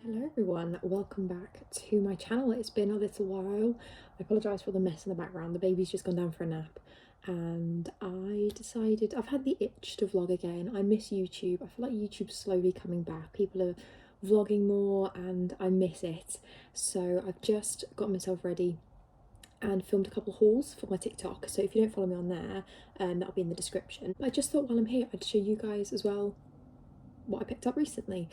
Hello everyone, welcome back to my channel. It's been a little while. I apologise for the mess in the background. The baby's just gone down for a nap and I decided I've had the itch to vlog again. I miss YouTube. I feel like YouTube's slowly coming back. People are vlogging more and I miss it. So I've just got myself ready and filmed a couple hauls for my TikTok. So if you don't follow me on there, that'll be in the description. But I just thought while I'm here I'd show you guys as well what I picked up recently,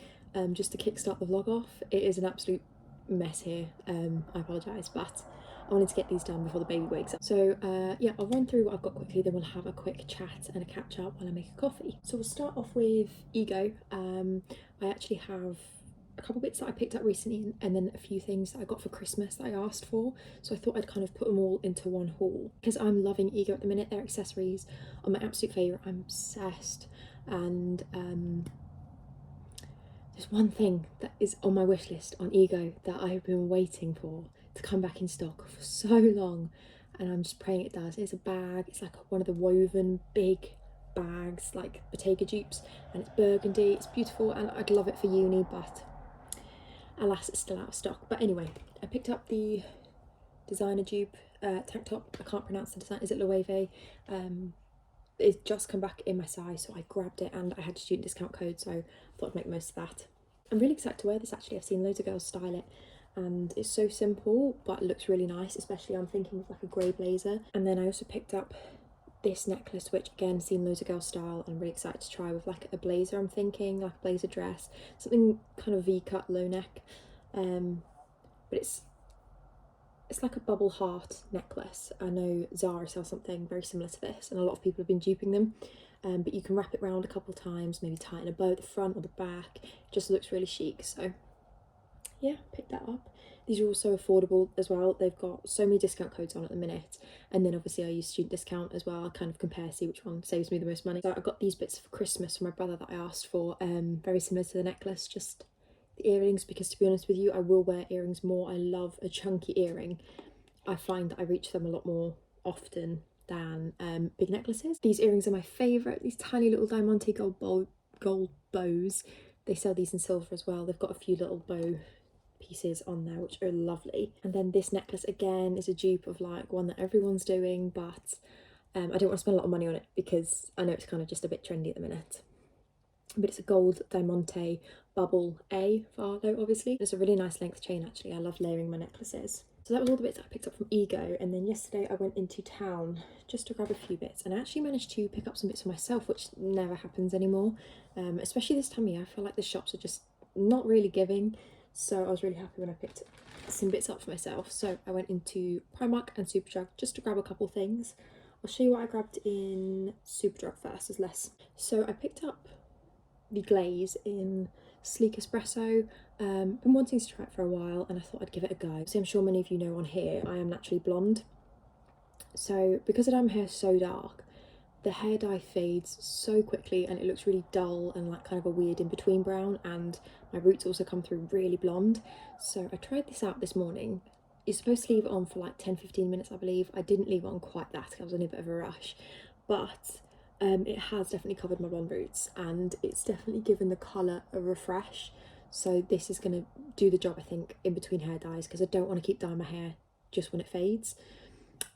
just to kickstart the vlog off. It is an absolute mess here, I apologise, but I wanted to get these done before the baby wakes up. So yeah, I'll run through what I've got quickly, then we'll have a quick chat and a catch up while I make a coffee. So we'll start off with Ego. I actually have a couple bits that I picked up recently and then a few things that I got for Christmas that I asked for, so I thought I'd kind of put them all into one haul because I'm loving Ego at the minute. Their accessories are my absolute favourite. I'm obsessed, and there's one thing that is on my wish list on Ego that I've been waiting for to come back in stock for so long, and I'm just praying it does. It's a bag. It's like one of the woven big bags, like Bottega dupes, and it's burgundy. It's beautiful and I'd love it for uni, but alas, it's still out of stock. But anyway, I picked up the designer dupe tank top. I can't pronounce the design. Is it Loewe? It's just come back in my size, so I grabbed it and I had a student discount code, so I thought I'd make the most of that. I'm really excited to wear this actually. I've seen loads of girls style it and it's so simple but it looks really nice, especially I'm thinking of like a grey blazer. And then I also picked up this necklace, which again seen loads of girls style and I'm really excited to try with like a blazer. I'm thinking like a blazer dress, something kind of V-cut low neck, but it's like a bubble heart necklace. I know Zara sells something very similar to this and a lot of people have been duping them, but you can wrap it around a couple of times, maybe tie it in a bow at the front or the back. It just looks really chic, so yeah, pick that up. These are also affordable as well. They've got so many discount codes on at the minute, and then obviously I use student discount as well. I kind of compare, see which one saves me the most money. So I got these bits for Christmas for my brother that I asked for, very similar to the necklace, just the earrings, because to be honest with you, I will wear earrings more. I love a chunky earring. I find that I reach them a lot more often than big necklaces. These earrings are my favourite, these tiny little diamante gold bows. They sell these in silver as well. They've got a few little bow pieces on there which are lovely. And then this necklace again is a dupe of like one that everyone's doing, but I don't want to spend a lot of money on it because I know it's kind of just a bit trendy at the minute. But it's a gold diamante bubble A for Arlo, obviously. It's a really nice length chain actually. I love layering my necklaces. So that was all the bits that I picked up from Ego, and then yesterday I went into town just to grab a few bits, and I actually managed to pick up some bits for myself, which never happens anymore, especially this time of year. I feel like the shops are just not really giving, so I was really happy when I picked some bits up for myself. So I went into Primark and Superdrug just to grab a couple things. I'll show you what I grabbed in Superdrug first, as less. So I picked up the glaze in sleek espresso. Been wanting to try it for a while and I thought I'd give it a go. So I'm sure many of you know on here I am naturally blonde, so because I dye my hair so dark, the hair dye fades so quickly and it looks really dull and like kind of a weird in between brown, and my roots also come through really blonde. So I tried this out this morning. You're supposed to leave it on for like 10-15 minutes, I believe. I didn't leave it on quite that because I was in a bit of a rush, but it has definitely covered my blonde roots and it's definitely given the colour a refresh. So this is going to do the job, I think, in between hair dyes, because I don't want to keep dyeing my hair just when it fades.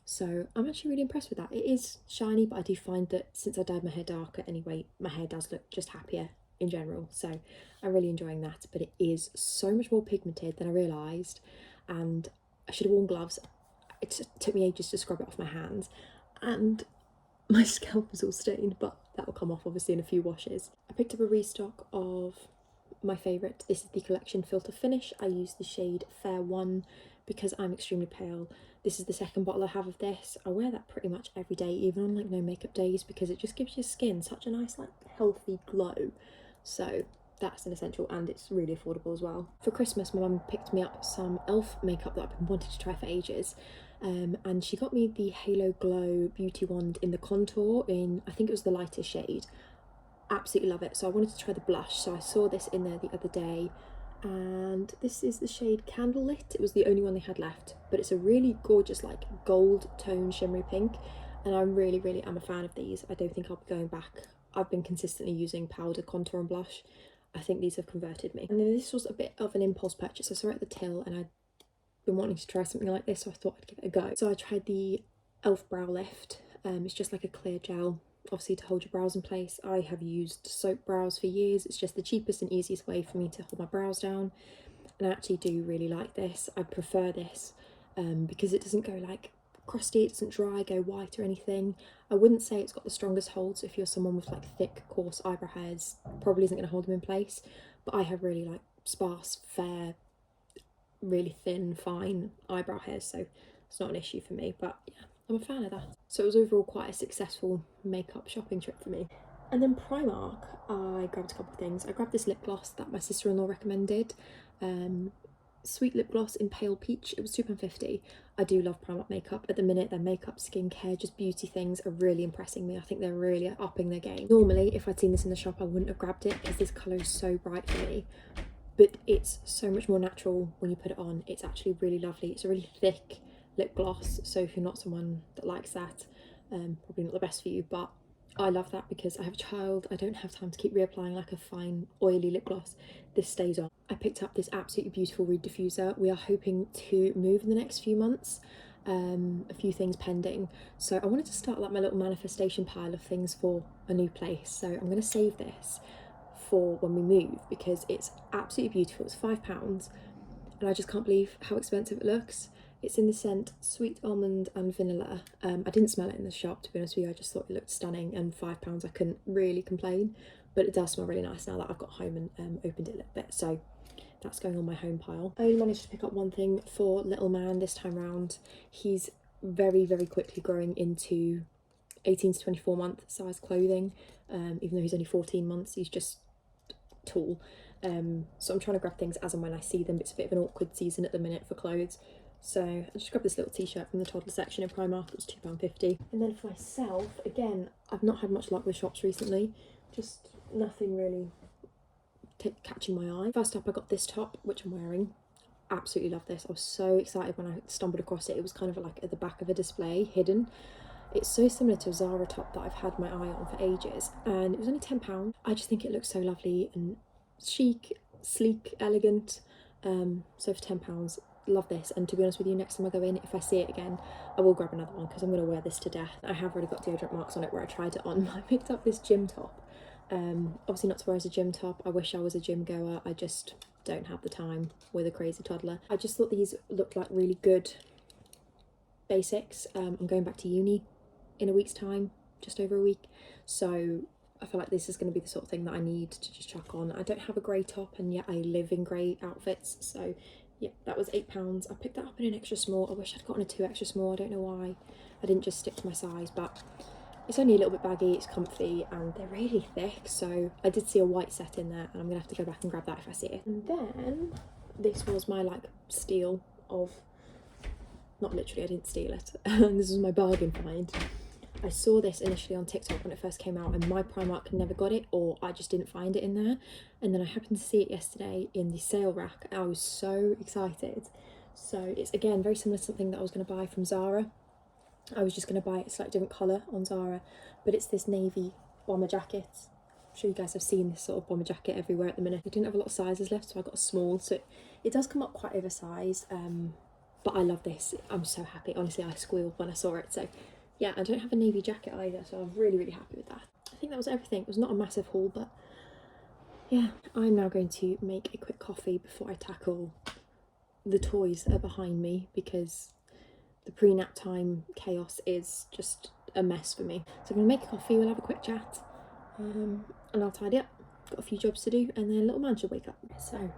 So I'm actually really impressed with that. It is shiny, but I do find that since I dyed my hair darker anyway, my hair does look just happier in general. So I'm really enjoying that, but it is so much more pigmented than I realised, and I should have worn gloves. It took me ages to scrub it off my hands, and my scalp was all stained, but that will come off obviously in a few washes. I picked up a restock of my favourite. This is the Collection Filter Finish. I use the shade Fair 1 because I'm extremely pale. This is the second bottle I have of this. I wear that pretty much every day, even on like no makeup days, because it just gives your skin such a nice like healthy glow. So that's an essential, and it's really affordable as well. For Christmas, my mum picked me up some elf makeup that I've been wanting to try for ages. And she got me the Halo Glow Beauty Wand in the contour in, I think it was the lightest shade. Absolutely love it. So I wanted to try the blush, so I saw this in there the other day, and this is the shade Candlelit. It was the only one they had left, but it's a really gorgeous like gold tone shimmery pink, and I really am a fan of these. I don't think I'll be going back. I've been consistently using powder, contour and blush. I think these have converted me. And then this was a bit of an impulse purchase. I saw it at the till and I'd been wanting to try something like this, so I thought I'd give it a go. So I tried the e.l.f. brow lift. It's just like a clear gel, obviously to hold your brows in place. I have used soap brows for years. It's just the cheapest and easiest way for me to hold my brows down, and I actually do really like this. I prefer this because it doesn't go like crusty, it doesn't dry, go white or anything. I wouldn't say it's got the strongest hold, so if you're someone with like thick, coarse eyebrow hairs, probably isn't going to hold them in place. But I have really like sparse, fair, really thin, fine eyebrow hairs, so it's not an issue for me. But yeah, I'm a fan of that. So it was overall quite a successful makeup shopping trip for me. And then Primark, I grabbed a couple of things. I grabbed this lip gloss that my sister-in-law recommended. Sweet lip gloss in pale peach. It was £2.50. I do love Primark makeup. At the minute, their makeup, skincare, just beauty things are really impressing me. I think they're really upping their game. Normally, if I'd seen this in the shop, I wouldn't have grabbed it because this colour is so bright for me. But it's so much more natural when you put it on. It's actually really lovely. It's a really thick lip gloss, so if you're not someone that likes that, probably not the best for you, but I love that because I have a child. I don't have time to keep reapplying like a fine oily lip gloss. This stays on. I picked up this absolutely beautiful reed diffuser. We are hoping to move in the next few months. A few things pending, so I wanted to start like my little manifestation pile of things for a new place. So I'm going to save this for when we move because it's absolutely beautiful. It's £5 and I just can't believe how expensive it looks. It's in the scent Sweet Almond and Vanilla. I didn't smell it in the shop, to be honest with you. I just thought it looked stunning, and £5 I couldn't really complain, but it does smell really nice now that I've got home and opened it a little bit, so that's going on my home pile. I only managed to pick up one thing for little man this time round. He's very, very quickly growing into 18 to 24 month size clothing. Even though he's only 14 months, he's just tall. So I'm trying to grab things as and when I see them. It's a bit of an awkward season at the minute for clothes. So I just grabbed this little t-shirt from the toddler section in Primark. It was £2.50. And then for myself, again, I've not had much luck with shops recently. Just nothing really catching my eye. First up, I got this top, which I'm wearing. Absolutely love this. I was so excited when I stumbled across it. It was kind of like at the back of a display, hidden. It's so similar to a Zara top that I've had my eye on for ages, and it was only £10. I just think it looks so lovely and chic, sleek, elegant. So for £10, love this. And to be honest with you, next time I go in, if I see it again, I will grab another one because I'm going to wear this to death. I have already got deodorant marks on it where I tried it on. I picked up this gym top. Obviously not to wear as a gym top. I wish I was a gym goer. I just don't have the time with a crazy toddler. I just thought these looked like really good basics. I'm going back to uni in a week's time, just over a week, so I feel like this is going to be the sort of thing that I need to just chuck on. I don't have a grey top, and yet I live in grey outfits, so yeah, that was £8. I picked that up in an extra small. I wish I'd gotten a 2 extra small. I don't know why I didn't just stick to my size, but it's only a little bit baggy, it's comfy, and they're really thick, so I did see a white set in there, and I'm gonna have to go back and grab that if I see it. And then this was my like steal of, not literally, I didn't steal it, this was my bargain find. I saw this initially on TikTok when it first came out, and my Primark never got it, or I just didn't find it in there. And then I happened to see it yesterday in the sale rack, and I was so excited. So it's again very similar to something that I was going to buy from Zara. I was just going to buy it a slightly different colour on Zara, but it's this navy bomber jacket. I'm sure you guys have seen this sort of bomber jacket everywhere at the minute. I didn't have a lot of sizes left, so I got a small, so it does come up quite oversized, but I love this. I'm so happy. Honestly, I squealed when I saw it. So yeah, I don't have a navy jacket either, so I'm really, really happy with that. I think that was everything. It was not a massive haul, but yeah. I'm now going to make a quick coffee before I tackle the toys that are behind me, because the pre-nap time chaos is just a mess for me. So I'm going to make a coffee, we'll have a quick chat, and I'll tidy up. Got a few jobs to do, and then little man should wake up. So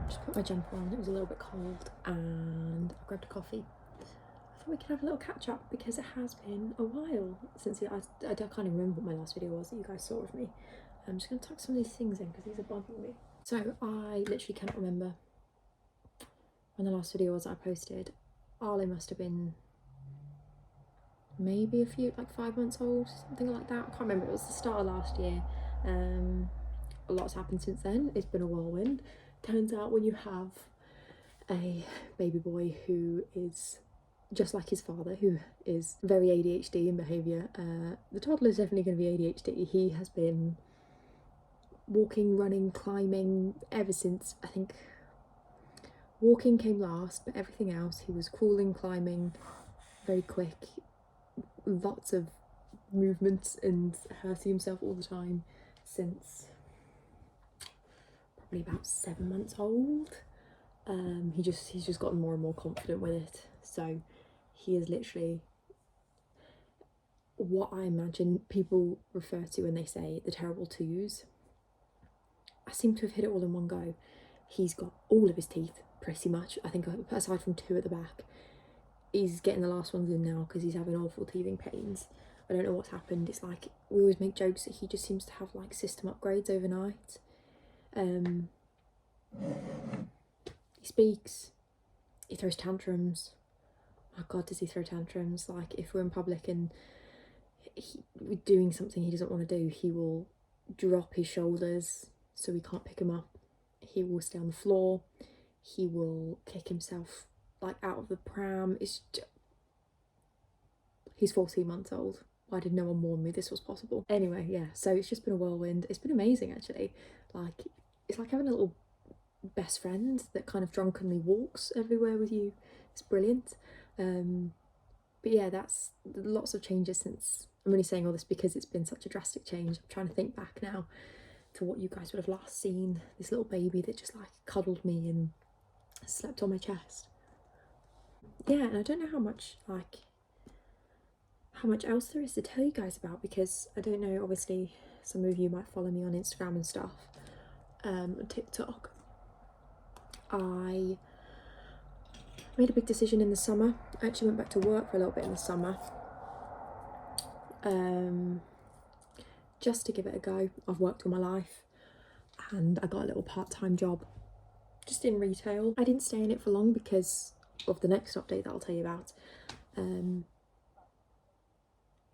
just put my jumper on, it was a little bit cold, and I grabbed a coffee. I thought we could have a little catch up because it has been a while since I can't even remember what my last video was that you guys saw of me. I'm just going to tuck some of these things in because these are bugging me. So I literally cannot remember when the last video was that I posted. Arlo must have been maybe a few, like 5 months old, something like that. I can't remember, it was the start of last year. A lot's happened since then. It's been a whirlwind. Turns out when you have a baby boy who is just like his father, who is very ADHD in behaviour, the toddler is definitely going to be ADHD. He has been walking, running, climbing ever since, I think walking came last, but everything else he was crawling, climbing, very quick, lots of movements and hurting himself all the time since probably about 7 months old. He's just gotten more and more confident with it, so he is literally what I imagine people refer to when they say the terrible twos. I seem to have hit it all in one go. He's got all of his teeth pretty much, I think, aside from 2 at the back. He's getting the last ones in now because he's having awful teething pains. I don't know what's happened. It's like we always make jokes that he just seems to have like system upgrades overnight. He speaks, he throws tantrums. Oh god, does he throw tantrums? Like if we're in public and we're doing something he doesn't want to do, he will drop his shoulders so we can't pick him up. He will stay on the floor. He will kick himself like out of the pram. He's 14 months old. Why did no one warn me this was possible? Anyway, yeah, so it's just been a whirlwind. It's been amazing actually. Like it's like having a little best friend that kind of drunkenly walks everywhere with you. It's brilliant. But yeah, that's lots of changes since. I'm only saying all this because it's been such a drastic change. I'm trying to think back now to what you guys would have last seen. This little baby that just like cuddled me and slept on my chest. Yeah, and I don't know how much else there is to tell you guys about, because I don't know, obviously some of you might follow me on Instagram and stuff, and TikTok. I made a big decision in the summer. I actually went back to work for a little bit in the summer, just to give it a go. I've worked all my life and I got a little part-time job just in retail. I didn't stay in it for long because of the next update that I'll tell you about.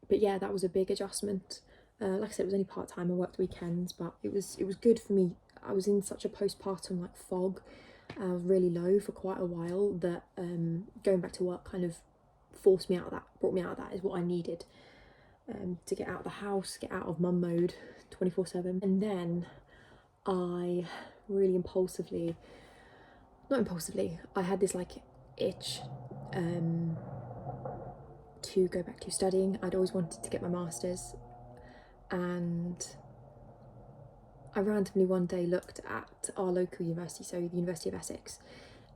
But yeah, that was a big adjustment. Like I said, it was only part-time. I worked weekends, but it was good for me. I was in such a postpartum like fog. I was really low for quite a while that going back to work kind of forced me out of that, brought me out of that, is what I needed to get out of the house, get out of mum mode 24/7. And then I really I had this like itch to go back to studying. I'd always wanted to get my master's, and I randomly one day looked at our local university, so the University of Essex.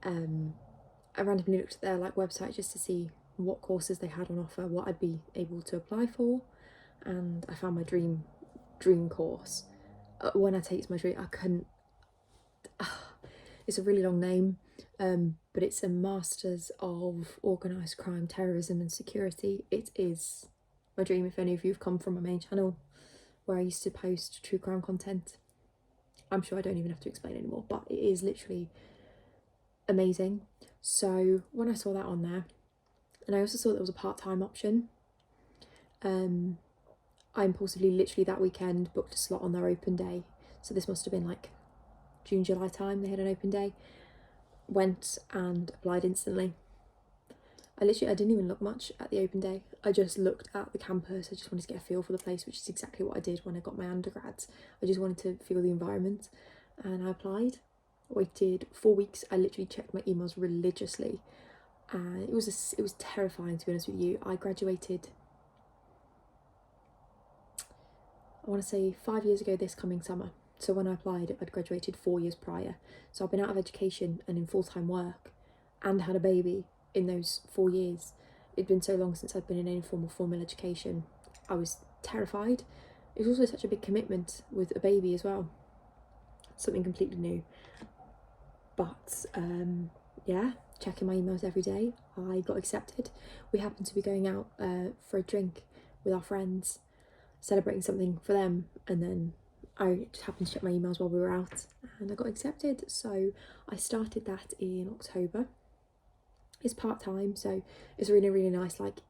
I randomly looked at their like website just to see what courses they had on offer, what I'd be able to apply for, and I found my dream course. When I say it's my dream, I couldn't. It's a really long name, but it's a Masters of Organised Crime, Terrorism and Security. It is my dream. If any of you have come from my main channel where I used to post true crime content, I'm sure I don't even have to explain anymore, but it is literally amazing. So when I saw that on there, and I also saw there was a part-time option, I impulsively, literally that weekend, booked a slot on their open day. So this must have been like June, July time, they had an open day. Went and applied instantly. I didn't even look much at the open day. I just looked at the campus. I just wanted to get a feel for the place, which is exactly what I did when I got my undergrads. I just wanted to feel the environment, and I applied. Waited 4 weeks. I literally checked my emails religiously, and it was terrifying, to be honest with you. I graduated, I want to say 5 years ago this coming summer. So when I applied, I'd graduated 4 years prior. So I've been out of education and in full-time work and had a baby in those 4 years. It'd been so long since I'd been in any form of formal education. I was terrified. It was also such a big commitment with a baby as well. Something completely new. But yeah, checking my emails every day. I got accepted. We happened to be going out for a drink with our friends, celebrating something for them, and then I just happened to check my emails while we were out and I got accepted. So I started that in October. It's part-time, so it's really, really nice. Like,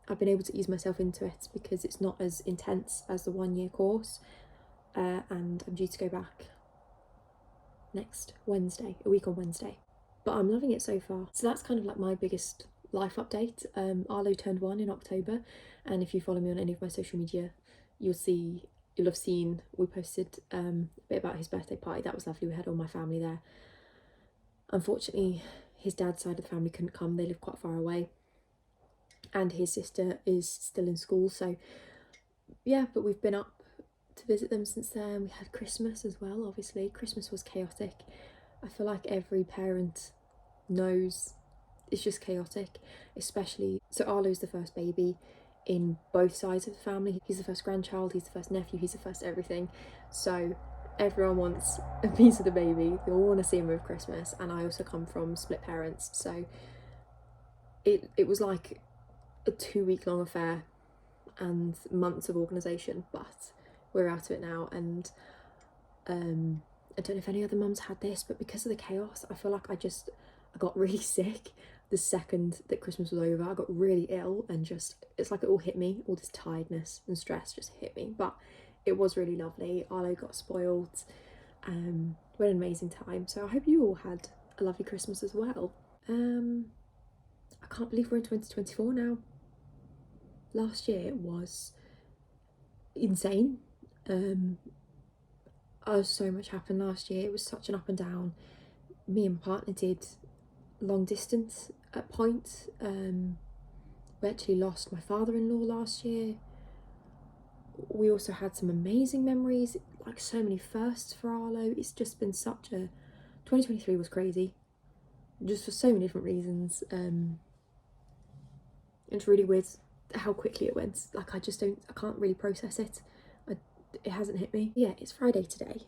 I've been able to ease myself into it because it's not as intense as the 1 year course, and I'm due to go back next Wednesday, a week on Wednesday. But I'm loving it so far. So that's kind of like my biggest life update. Arlo turned 1 in October, and if you follow me on any of my social media, you'll see you'll have seen we posted a bit about his birthday party. That was lovely. We had all my family there. Unfortunately, his dad's side of the family couldn't come. They live quite far away, and his sister is still in school, so yeah, but we've been up to visit them since then. We had Christmas as well. Obviously Christmas was chaotic. I feel like every parent knows it's just chaotic, especially so Arlo's the first baby in both sides of the family. He's the first grandchild, he's the first nephew, he's the first everything, so everyone wants a piece of the baby. They all want to see him over Christmas, and I also come from split parents, so it was like a 2-week long affair and months of organisation, but we're out of it now. And I don't know if any other mums had this, but because of the chaos, I feel like I got really sick the second that Christmas was over. I got really ill, and just, it's like it all hit me, all this tiredness and stress just hit me. But it was really lovely. Arlo got spoiled. We had an amazing time, so I hope you all had a lovely Christmas as well. I can't believe we're in 2024 now. Last year was insane. So much happened last year. It was such an up and down. Me and my partner did long distance at points. We actually lost my father-in-law last year. We also had some amazing memories, like so many firsts for Arlo. It's just been such a 2023 was crazy, just for so many different reasons. It's really weird how quickly it went. Like I can't really process it. It hasn't hit me. Yeah, it's Friday today,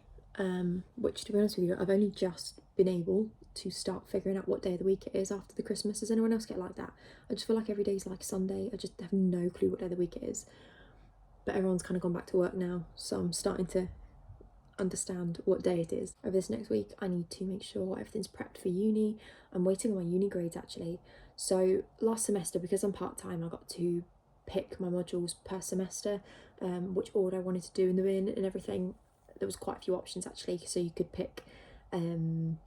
which, to be honest with you, I've only just been able to start figuring out what day of the week it is after the Christmas. Does anyone else get like that? I just feel like every day's like Sunday. I just have no clue what day of the week it is. But everyone's kind of gone back to work now, so I'm starting to understand what day it is. Over this next week, I need to make sure everything's prepped for uni. I'm waiting on my uni grades actually. So last semester, because I'm part-time, I got to pick my modules per semester, which order I wanted to do in the bin and everything. There was quite a few options actually, so you could pick some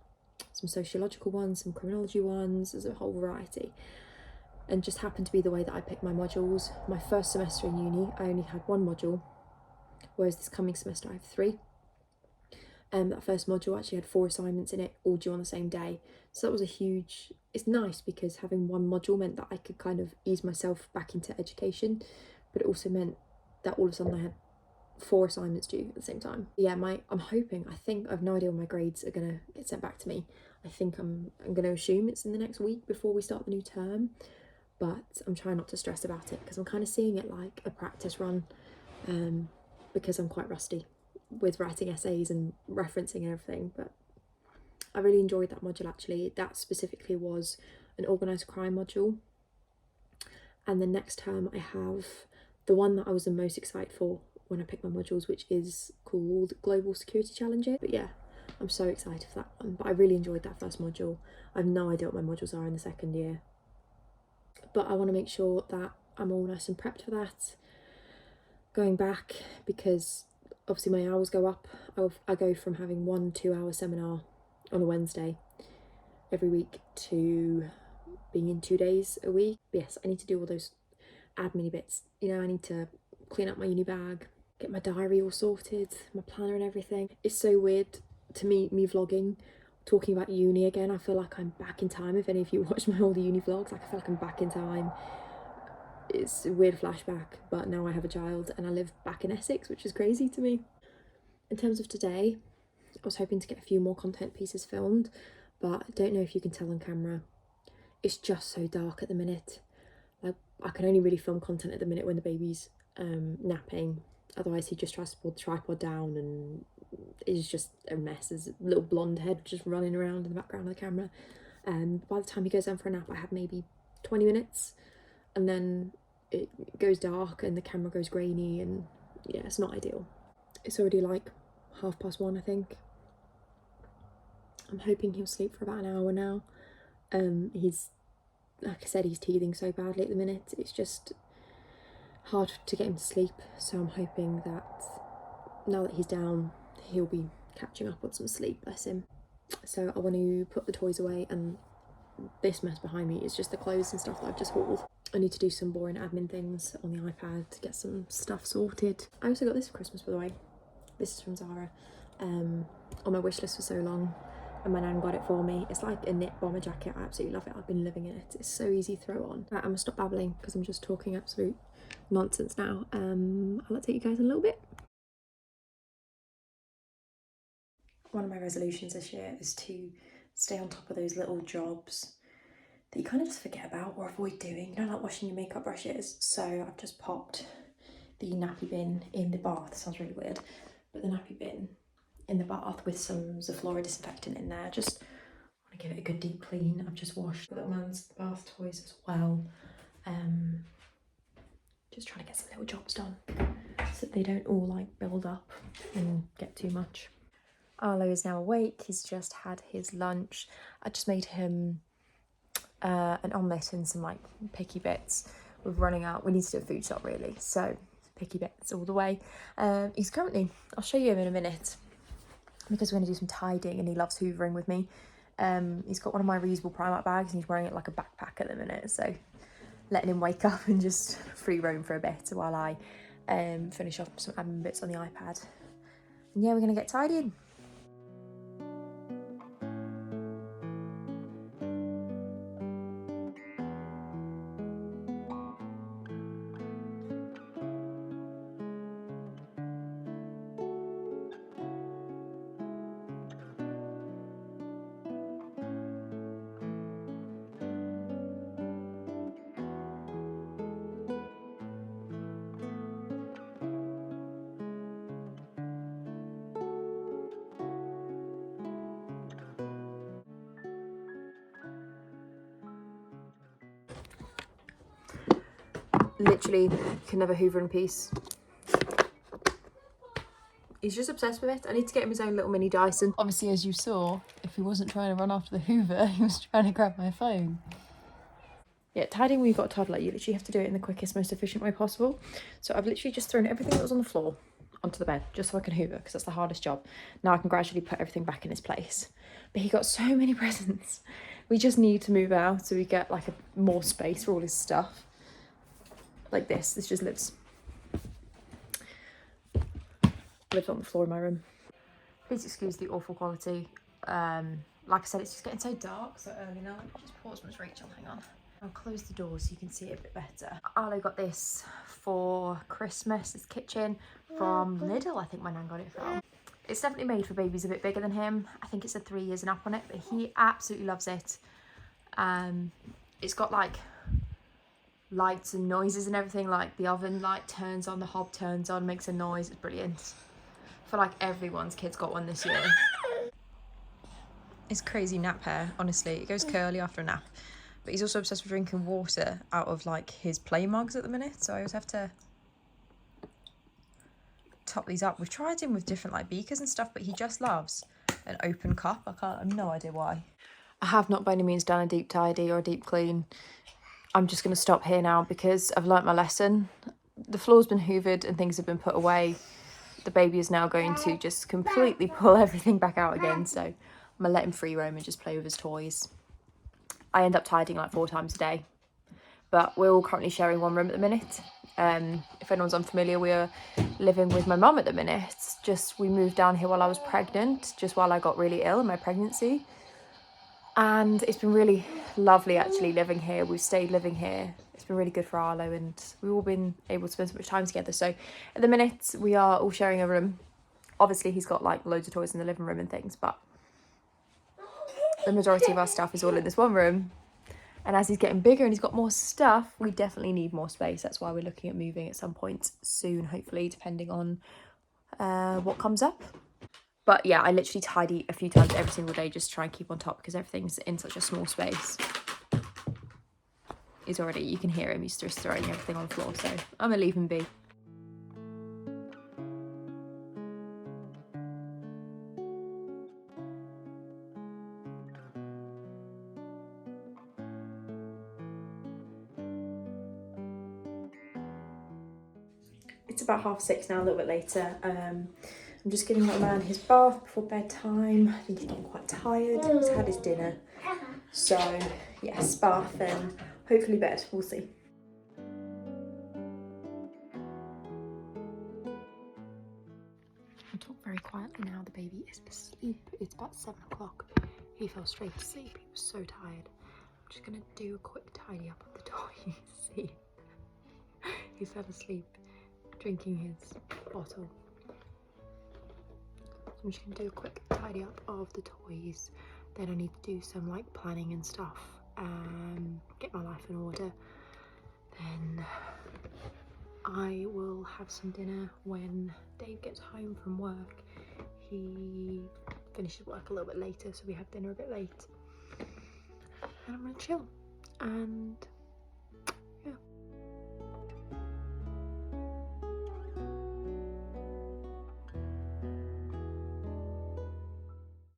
sociological ones, some criminology ones, there's a whole variety. And just happened to be the way that I picked my modules. My first semester in uni, I only had one module, whereas this coming semester I have 3. That first module actually had 4 assignments in it, all due on the same day. So that was it's nice because having one module meant that I could kind of ease myself back into education, but it also meant that all of a sudden I had 4 assignments due at the same time. Yeah, I'm hoping, I've no idea when my grades are gonna get sent back to me. I think I'm gonna assume it's in the next week before we start the new term, but I'm trying not to stress about it because I'm kind of seeing it like a practice run, because I'm quite rusty with writing essays and referencing and everything. But I really enjoyed that module actually. That specifically was an organised crime module. And the next term I have the one that I was the most excited for when I picked my modules, which is called Global Security Challenges. But yeah, I'm so excited for that one. But I really enjoyed that first module. I have no idea what my modules are in the second year. But I want to make sure that I'm all nice and prepped for that. Going back, because obviously my hours go up. I go from having 1 2-hour seminar on a Wednesday every week to being in 2 days a week. But yes, I need to do all those admin bits. You know, I need to clean up my uni bag, get my diary all sorted, my planner and everything. It's so weird to me vlogging, talking about uni again. I feel like I'm back in time. If any of you watch my older uni vlogs, like I feel like I'm back in time. It's a weird flashback, but now I have a child and I live back in Essex, which is crazy to me. In terms of today, I was hoping to get a few more content pieces filmed, but I don't know if you can tell on camera. It's just so dark at the minute. Like, I can only really film content at the minute when the baby's napping. Otherwise he just tries to pull the tripod down and it's just a mess. There's a little blonde head just running around in the background of the camera. By the time he goes down for a nap, I have maybe 20 minutes and then it goes dark and the camera goes grainy, and yeah, it's not ideal. It's already like 1:30, I think. I'm hoping he'll sleep for about an hour now. He's, like I said, he's teething so badly at the minute. It's just hard to get him to sleep. So I'm hoping that now that he's down, he'll be catching up on some sleep, bless him. So I want to put the toys away, and this mess behind me is just the clothes and stuff that I've just hauled. I need to do some boring admin things on the iPad to get some stuff sorted. I also got this for Christmas, by the way. This is from Zara. On my wish list for so long, and my nan got it for me. It's like a knit bomber jacket. I absolutely love it. I've been living in it. It's so easy to throw on. Right, I'm gonna stop babbling because I'm just talking absolute nonsense now. I'll take you guys in a little bit. One of my resolutions this year is to stay on top of those little jobs that you kind of just forget about or avoid doing. You know, like washing your makeup brushes. So I've just popped the nappy bin in the bath. Sounds really weird, but the nappy bin in the bath with some Zoflora disinfectant in there. Just want to give it a good deep clean. I've just washed the little man's bath toys as well. Just trying to get some little jobs done so that they don't all like build up and get too much. Arlo is now awake. He's just had his lunch. I just made him an omelette and some like picky bits. We're running out. We need to do a food shop really, so picky bits all the way. He's currently, I'll show you him in a minute because we're going to do some tidying and he loves hoovering with me. He's got one of my reusable Primark bags and he's wearing it like a backpack at the minute, so letting him wake up and just free roam for a bit while I finish off some admin bits on the iPad. And yeah, we're going to get tidying. Literally can never hoover in peace. He's just obsessed with it. I need to get him his own little mini Dyson. Obviously, as you saw, if he wasn't trying to run after the hoover, he was trying to grab my phone. Yeah, tidying when you've got a toddler, you literally have to do it in the quickest, most efficient way possible. So I've literally just thrown everything that was on the floor onto the bed just so I can hoover, because that's the hardest job. Now I can gradually put everything back in its place. But he got so many presents. We just need to move out so we get like more space for all his stuff. Like this just lives on the floor in my room. Please excuse the awful quality. Like I said, it's just getting so dark so early now. Just pause, Miss Rachel, hang on. I'll close the door so you can see it a bit better. Arlo got this for Christmas, this kitchen from Lidl. I think my nan got it from. It's definitely made for babies a bit bigger than him. I think it's a 3 years and up on it, but he absolutely loves it. It's got like lights and noises and everything, like the oven light turns on, the hob turns on, makes a noise. It's brilliant. I feel like everyone's kid's got one this year. It's crazy nap hair, honestly. It goes curly after a nap. But he's also obsessed with drinking water out of like his play mugs at the minute, so I always have to top these up. We've tried him with different like beakers and stuff, but he just loves an open cup. I have no idea why. I have not by any means done a deep tidy or a deep clean. I'm just going to stop here now because I've learnt my lesson. The floor's been hoovered and things have been put away. The baby is now going to just completely pull everything back out again. So I'm going to let him free roam and just play with his toys. I end up tidying like 4 times a day. But we're all currently sharing one room at the minute. If anyone's unfamiliar, we're living with my mum at the minute. We moved down here while I was pregnant, just while I got really ill in my pregnancy. And it's been really lovely actually living here. We've stayed living here. It's been really good for Arlo and we've all been able to spend so much time together. So at the minute we are all sharing a room. Obviously he's got like loads of toys in the living room and things, but the majority of our stuff is all in this one room. And as he's getting bigger and he's got more stuff, we definitely need more space. That's why we're looking at moving at some point soon, hopefully, depending on what comes up. But yeah, I literally tidy a few times every single day just to try and keep on top because everything's in such a small space. He's already, you can hear him, he's just throwing everything on the floor, so I'm gonna leave him be. It's about 6:30 now, a little bit later. I'm just giving my man his bath before bedtime. I think he's getting quite tired. He's had his dinner. So, yes, bath and hopefully bed. We'll see. quietly now. The baby is asleep. It's about 7 o'clock. He fell straight asleep. He was so tired. I'm just gonna do a quick tidy up of the toys. See, he fell asleep drinking his bottle. So I'm just gonna do a quick tidy up of the toys. Then I need to do some like planning and stuff. Get my life in order. Then I will have some dinner when Dave gets home from work. He finishes work a little bit later, so we have dinner a bit late. And I'm gonna chill and